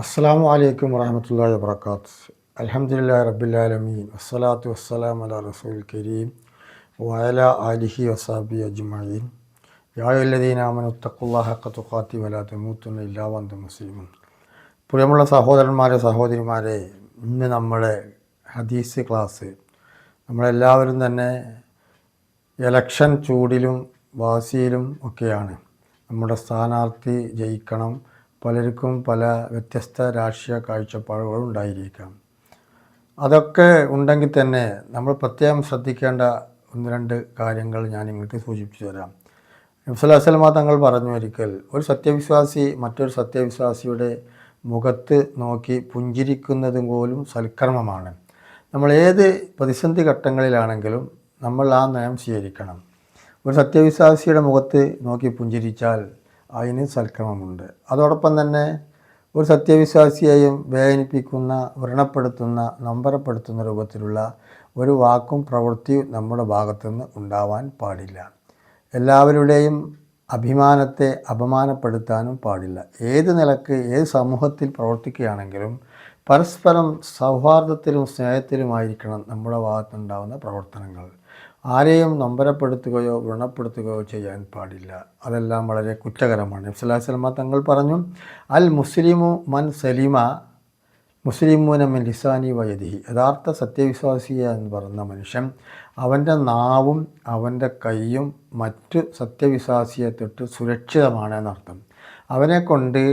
അസ്സലാമു അലൈക്കും വറഹ്മത്തുള്ളാഹി വബറകാത്ത്. അൽഹംദുലില്ലാഹി റബ്ബിൽ ആലമീൻ വസ്സലാത്തു വസ്സലാമു അലാ റസൂലിൽ കരീം വഅലാ ആലിഹി വസഹ്ബിഹി അജ്മഈൻ. യാ അയ്യുഹല്ലദീന ആമനൂ തഖുല്ലാഹ ഹഖ്ക തുഖാതിഹി വലാ തമൂതുന്ന ഇല്ലാ വഅൻതും മുസ്ലിമൂൻ. പ്രിയമുള്ള സഹോദരന്മാരെ സഹോദരിമാരെ, ഇന്ന് നമ്മുടെ ഹദീസ് ക്ലാസ് നമ്മളെല്ലാവരും തന്നെ ഇലക്ഷൻ ചൂടിലും വാശിയിലും ഒക്കെയാണ്. നമ്മുടെ സ്ഥാനാർത്ഥി ജയിക്കണം. പലർക്കും പല വ്യത്യസ്ത രാഷ്ട്രീയ കാഴ്ചപ്പാടുകളും ഉണ്ടായിരിക്കാം. അതൊക്കെ ഉണ്ടെങ്കിൽ തന്നെ നമ്മൾ പ്രത്യേകം ശ്രദ്ധിക്കേണ്ട ഒന്ന് രണ്ട് കാര്യങ്ങൾ ഞാൻ നിങ്ങൾക്ക് സൂചിപ്പിച്ചു തരാം. നബി സല്ലല്ലാഹു അലൈഹി വസല്ലം തങ്ങൾ പറഞ്ഞു, ഒരിക്കൽ ഒരു സത്യവിശ്വാസി മറ്റൊരു സത്യവിശ്വാസിയുടെ മുഖത്ത് നോക്കി പുഞ്ചിരിക്കുന്നത് പോലും സൽക്കർമ്മമാണ്. നമ്മൾ ഏത് പ്രതിസന്ധി ഘട്ടങ്ങളിലാണെങ്കിലും നമ്മൾ ആ നയം സ്വീകരിക്കണം. ഒരു സത്യവിശ്വാസിയുടെ മുഖത്ത് നോക്കി പുഞ്ചിരിച്ചാൽ അതിന് സൽക്രമമുണ്ട്. അതോടൊപ്പം തന്നെ ഒരു സത്യവിശ്വാസിയെയും വേദനിപ്പിക്കുന്ന, വ്രണപ്പെടുത്തുന്ന, നൊമ്പരപ്പെടുത്തുന്ന രൂപത്തിലുള്ള ഒരു വാക്കും പ്രവൃത്തിയും നമ്മുടെ ഭാഗത്തുനിന്ന് ഉണ്ടാവാൻ പാടില്ല. എല്ലാവരുടെയും അഭിമാനത്തെ അപമാനപ്പെടുത്താനും പാടില്ല. ഏത് നിലക്ക് ഏത് സമൂഹത്തിൽ പ്രവർത്തിക്കുകയാണെങ്കിലും പരസ്പരം സൗഹാർദ്ദത്തിലും സ്നേഹത്തിലുമായിരിക്കണം നമ്മുടെ ഭാഗത്തുണ്ടാകുന്ന പ്രവർത്തനങ്ങൾ. ആരെയും നൊമ്പരപ്പെടുത്തുകയോ വ്രണപ്പെടുത്തുകയോ ചെയ്യാൻ പാടില്ല. അതെല്ലാം വളരെ കുറ്റകരമാണ്. നബി സല്ലല്ലാഹു അലൈഹി വസല്ലം തങ്ങൾ പറഞ്ഞു, അൽ മുസ്ലിമു മൻ സലിമ മുസ്ലിമൂന മിൻ ലിസാനി വയദിഹി. യഥാർത്ഥ സത്യവിശ്വാസിയെ എന്ന് പറയുന്ന മനുഷ്യൻ അവൻ്റെ നാവും അവൻ്റെ കൈയും മറ്റു സത്യവിശ്വാസിയെ തൊട്ട് സുരക്ഷിതമാണ് എന്നർത്ഥം. അവനെക്കൊണ്ട്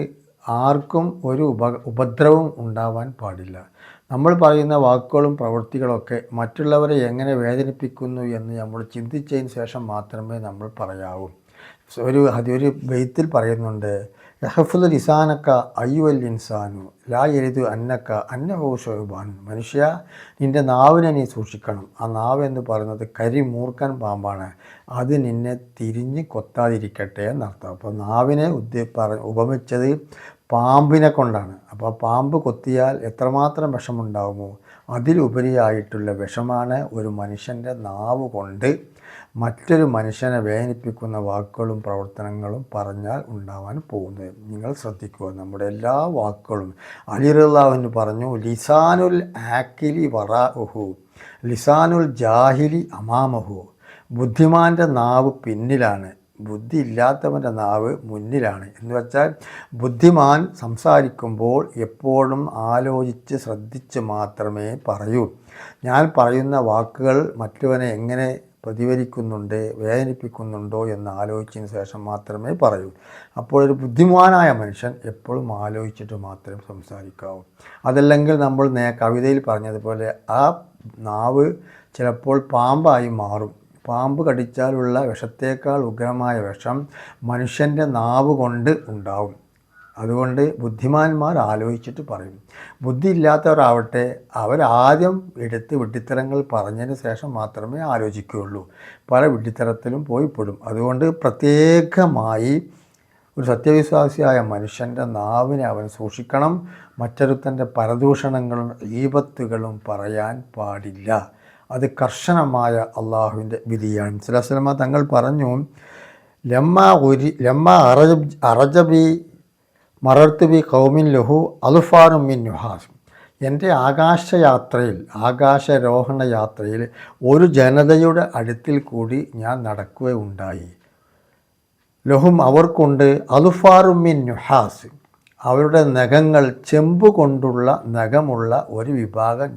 ആർക്കും ഒരു ഉപദ്രവവും ഉണ്ടാവാൻ പാടില്ല. നമ്മൾ പറയുന്ന വാക്കുകളും പ്രവൃത്തികളൊക്കെ മറ്റുള്ളവരെ എങ്ങനെ വേദനിപ്പിക്കുന്നു എന്ന് നമ്മൾ ചിന്തിച്ചതിന് ശേഷം മാത്രമേ നമ്മൾ പറയാവൂ. ഒരു ബൈത്തിൽ പറയുന്നുണ്ട്, യഹ്ഫുദ് ലിസാനക്ക അയ്യുവൽ ഇൻസാനു ലാ യരിദു അന്നക്ക അന്നഹു ശുഅബാൻ. മനുഷ്യ, നിൻ്റെ നാവിനെ നീ സൂക്ഷിക്കണം. ആ നാവ് എന്ന് പറയുന്നത് കരിമൂർഖൻ പാമ്പാണ്. അത് നിന്നെ തിരിഞ്ഞ് കൊത്താതിരിക്കട്ടെ എന്നർത്ഥം. അപ്പോൾ നാവിനെ ഉപമിച്ചത് പാമ്പിനെ കൊണ്ടാണ്. അപ്പോൾ പാമ്പ് കൊത്തിയാൽ എത്രമാത്രം വിഷമുണ്ടാകുമോ അതിലുപരിയായിട്ടുള്ള വിഷമാണ് ഒരു മനുഷ്യൻ്റെ നാവ് കൊണ്ട് മറ്റൊരു മനുഷ്യനെ വേദനിപ്പിക്കുന്ന വാക്കുകളും പ്രവർത്തനങ്ങളും പറഞ്ഞാൽ ഉണ്ടാവാൻ പോകുന്നത്. നിങ്ങൾ ശ്രദ്ധിക്കുക, നമ്മുടെ എല്ലാ വാക്കുകളും അലി റളിയല്ലാഹു അൻഹു പറഞ്ഞു, ലിസാനുൽ ആക്കിലി വറാഉഹു ലിസാനുൽ ജാഹിലി അമാമഹു. ബുദ്ധിമാൻ്റെ നാവ് പിന്നിലാണ്, ബുദ്ധി ഇല്ലാത്തവൻ്റെ നാവ് മുന്നിലാണ്. എന്ന് വെച്ചാൽ ബുദ്ധിമാൻ സംസാരിക്കുമ്പോൾ എപ്പോഴും ആലോചിച്ച് ശ്രദ്ധിച്ച് മാത്രമേ പറയൂ. ഞാൻ പറയുന്ന വാക്കുകൾ മറ്റവനെ എങ്ങനെ പ്രതിഫലിക്കുന്നുണ്ട്, വേദനിപ്പിക്കുന്നുണ്ടോ എന്ന് ആലോചിച്ചതിന് ശേഷം മാത്രമേ പറയൂ. അപ്പോൾ ഒരു ബുദ്ധിമാനായ മനുഷ്യൻ എപ്പോഴും ആലോചിച്ചിട്ട് മാത്രമേ സംസാരിക്കാവൂ. അതല്ലെങ്കിൽ നമ്മൾ കവിതയിൽ പറഞ്ഞതുപോലെ ആ നാവ് ചിലപ്പോൾ പാമ്പായി മാറും. പാമ്പ് കടിച്ചാലുള്ള വിഷത്തേക്കാൾ ഉഗ്രമായ വിഷം മനുഷ്യൻ്റെ നാവ് കൊണ്ട് ഉണ്ടാവും. അതുകൊണ്ട് ബുദ്ധിമാന്മാർ ആലോചിച്ചിട്ട് പറയും. ബുദ്ധി ഇല്ലാത്തവരാവട്ടെ, അവരാദ്യം എടുത്ത് വിഡ്ഢിത്തരങ്ങൾ പറഞ്ഞതിന് ശേഷം മാത്രമേ ആലോചിക്കുകയുള്ളൂ. പല വിഡ്ഢിത്തരത്തിലും പോയിപ്പെടും. അതുകൊണ്ട് പ്രത്യേകമായി ഒരു സത്യവിശ്വാസിയായ മനുഷ്യൻ്റെ നാവിനെ അവൻ സൂക്ഷിക്കണം. മറ്റൊരുത്തൻ്റെ പരദൂഷണങ്ങളും ഗീബത്തുകളും പറയാൻ പാടില്ല. അത് കർശനമായ അള്ളാഹുവിൻ്റെ വിധിയാണ്. സല്ലല്ലാഹു അലൈഹി വസല്ലം തങ്ങൾ പറഞ്ഞു, ലമ്മ അറജബി മറർത്തുബി ഖൗമിൻ ലഹു അൽഫാറും മിൻ നുഹാസ്. എൻ്റെ ആകാശാരോഹണ യാത്രയിൽ ഒരു ജനതയുടെ അടുത്തിൽ കൂടി ഞാൻ നടക്കുകയുണ്ടായി. ലഹും അവർക്കുണ്ട് അൽഫാറും മിൻ നുഹാസ്, അവരുടെ നഖങ്ങൾ ചെമ്പ് കൊണ്ടുള്ള നഖമുള്ള ഒരു വിഭാഗം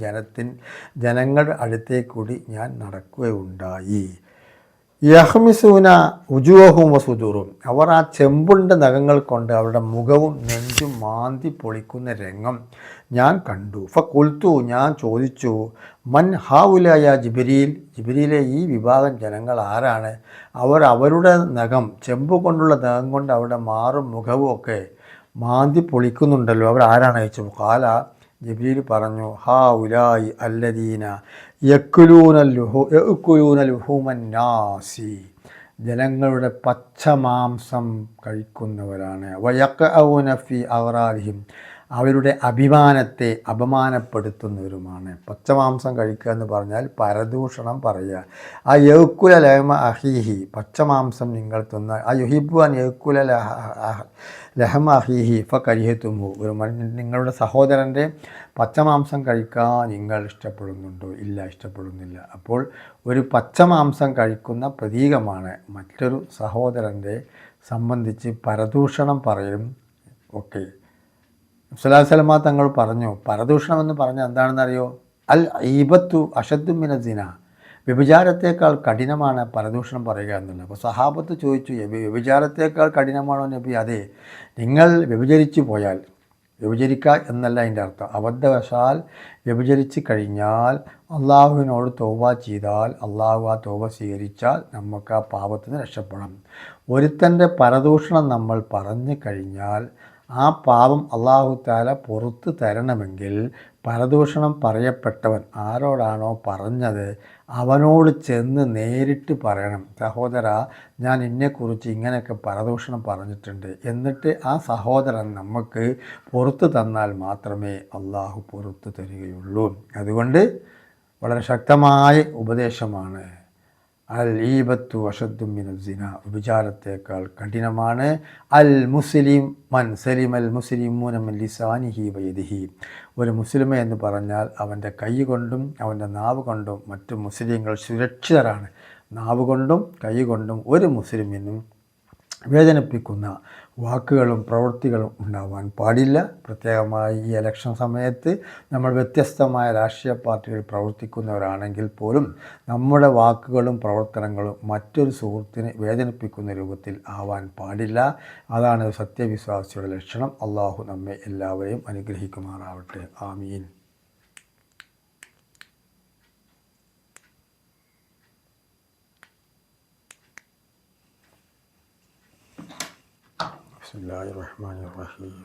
ജനങ്ങളുടെ അടുത്തേക്ക് കൂടി ഞാൻ നടക്കുകയുണ്ടായി. യഹ്മിസൂന ഉജൂഹും വസുദൂറും. അവർ ആ ചെമ്പുണ്ട നഖങ്ങൾ കൊണ്ട് അവരുടെ മുഖവും നെഞ്ചും മാന്തി പൊളിക്കുന്ന രംഗം ഞാൻ കണ്ടു. ഫഖുൽതു, ഞാൻ ചോദിച്ചു, മൻ ഹാഉലായ ജിബ്രീൽ. ജിബ്രീലെ, ഈ വിഭാഗം ജനങ്ങൾ ആരാണ്? അവരുടെ നഖം, ചെമ്പ് കൊണ്ടുള്ള നഖം കൊണ്ട് അവരുടെ മാറും മുഖവും ഒക്കെ മാന്തി പൊളിക്കുന്നുണ്ടല്ലോ, അവരാരാണ് അയച്ചു? ഖാല, ജിബ്രീൽ പറഞ്ഞു, ഹാ ഉലായി അല്ലദീന യഅ്കുലൂന ലുഹൂമന്നാസി. ജനങ്ങളുടെ പച്ചമാംസം കഴിക്കുന്നവരാണ്. വയഖഊന ഫീ അഗ്റാരിഹിം, അവരുടെ അഭിമാനത്തെ അപമാനപ്പെടുത്തുന്നവരുമാണ്. പച്ചമാംസം കഴിക്കുക എന്ന് പറഞ്ഞാൽ പരദൂഷണം പറയുക. ആ യൗക്കുല ലഹമ അഹീഹി, പച്ചമാംസം നിങ്ങൾ തിന്ന, ആ യുഹിബുൻ യൗക്കുല ലഹമ അഹീഹി ഫ കരിഹത്തുമു, ഒരു നിങ്ങളുടെ സഹോദരൻ്റെ പച്ചമാംസം കഴിക്കാൻ നിങ്ങൾ ഇഷ്ടപ്പെടുന്നുണ്ടോ? ഇല്ല, ഇഷ്ടപ്പെടുന്നില്ല. അപ്പോൾ ഒരു പച്ചമാംസം കഴിക്കുന്ന പ്രതീകമാണ് മറ്റൊരു സഹോദരൻ്റെ സംബന്ധിച്ച് പരദൂഷണം പറയലും ഒക്കെ. സ്വല്ലല്ലാഹു അലൈഹി വസല്ലം തങ്ങൾ പറഞ്ഞു, പരദൂഷണം എന്ന് പറഞ്ഞാൽ എന്താണെന്നറിയോ? അൽ ഈബത്തു അശദ്ദു മിന സിന, വ്യഭിചാരത്തേക്കാൾ കഠിനമാണ് പരദൂഷണം പറയുക എന്നുള്ളത്. അപ്പോൾ സഹാബത്ത് ചോദിച്ചു, വ്യഭിചാരത്തേക്കാൾ കഠിനമാണോ നബി? അതെ, നിങ്ങൾ വ്യഭിചരിച്ചു പോയാൽ, വ്യഭിചരിക്കുക എന്നല്ല അതിൻ്റെ അർത്ഥം, അബദ്ധവശാൽ വ്യഭിചരിച്ച് കഴിഞ്ഞാൽ അള്ളാഹുവിനോട് തൗബ ചെയ്താൽ അള്ളാഹു ആ തൗബ സ്വീകരിച്ചാൽ നമുക്ക് ആ പാപത്തിന് രക്ഷപ്പെടാം. ഒരുത്തൻ്റെ പരദൂഷണം നമ്മൾ പറഞ്ഞു കഴിഞ്ഞാൽ ആ പാപം അള്ളാഹു തആല പുറത്ത് തരണമെങ്കിൽ പരദൂഷണം പറയപ്പെട്ടവൻ ആരോടാണോ പറഞ്ഞത് അവനോട് ചെന്ന് നേരിട്ട് പറയണം, സഹോദരാ, ഞാൻ എന്നെക്കുറിച്ച് ഇങ്ങനെയൊക്കെ പരദൂഷണം പറഞ്ഞിട്ടുണ്ട്, എന്നിട്ട് ആ സഹോദരൻ നമുക്ക് പുറത്ത് തന്നാൽ മാത്രമേ അള്ളാഹു പുറത്ത് തരികയുള്ളൂ. അതുകൊണ്ട് വളരെ ശക്തമായ ഉപദേശമാണ് അൽ ഈബത്തു അശദ്ദു മിന സിന, വിചാരത്തേക്കാൾ കഠിനമാണ്. അൽ മുസ്ലിം മൻ സലിം അൽ മുസ്ലിമൂന മിൻ ലിസാനിഹി വയദിഹി, ഒരു മുസ്ലിമ എന്ന് പറഞ്ഞാൽ അവൻ്റെ കൈ കൊണ്ടും അവൻ്റെ നാവ് കൊണ്ടും മറ്റു മുസ്ലിങ്ങൾ സുരക്ഷിതരാണ്. നാവ് കൊണ്ടും കൈ കൊണ്ടും ഒരു മുസ്ലിമിനും വേദനിപ്പിക്കുന്ന വാക്കുകളും പ്രവൃത്തികളും ഉണ്ടാവാൻ പാടില്ല. പ്രത്യേകമായി ഈ ഇലക്ഷൻ സമയത്ത് നമ്മൾ വ്യത്യസ്തമായ രാഷ്ട്രീയ പാർട്ടികൾ പ്രവർത്തിക്കുന്നവരാണെങ്കിൽ പോലും നമ്മുടെ വാക്കുകളും പ്രവർത്തനങ്ങളും മറ്റൊരു സുഹൃത്തിനെ വേദനിപ്പിക്കുന്ന രൂപത്തിൽ ആവാൻ പാടില്ല. അതാണ് സത്യവിശ്വാസിയുടെ ലക്ഷണം. അള്ളാഹു നമ്മെ എല്ലാവരെയും അനുഗ്രഹിക്കുമാറാവട്ടെ. ആമീൻ. ബിസ്മില്ലാഹിർ റഹ്മാനിർ റഹീം.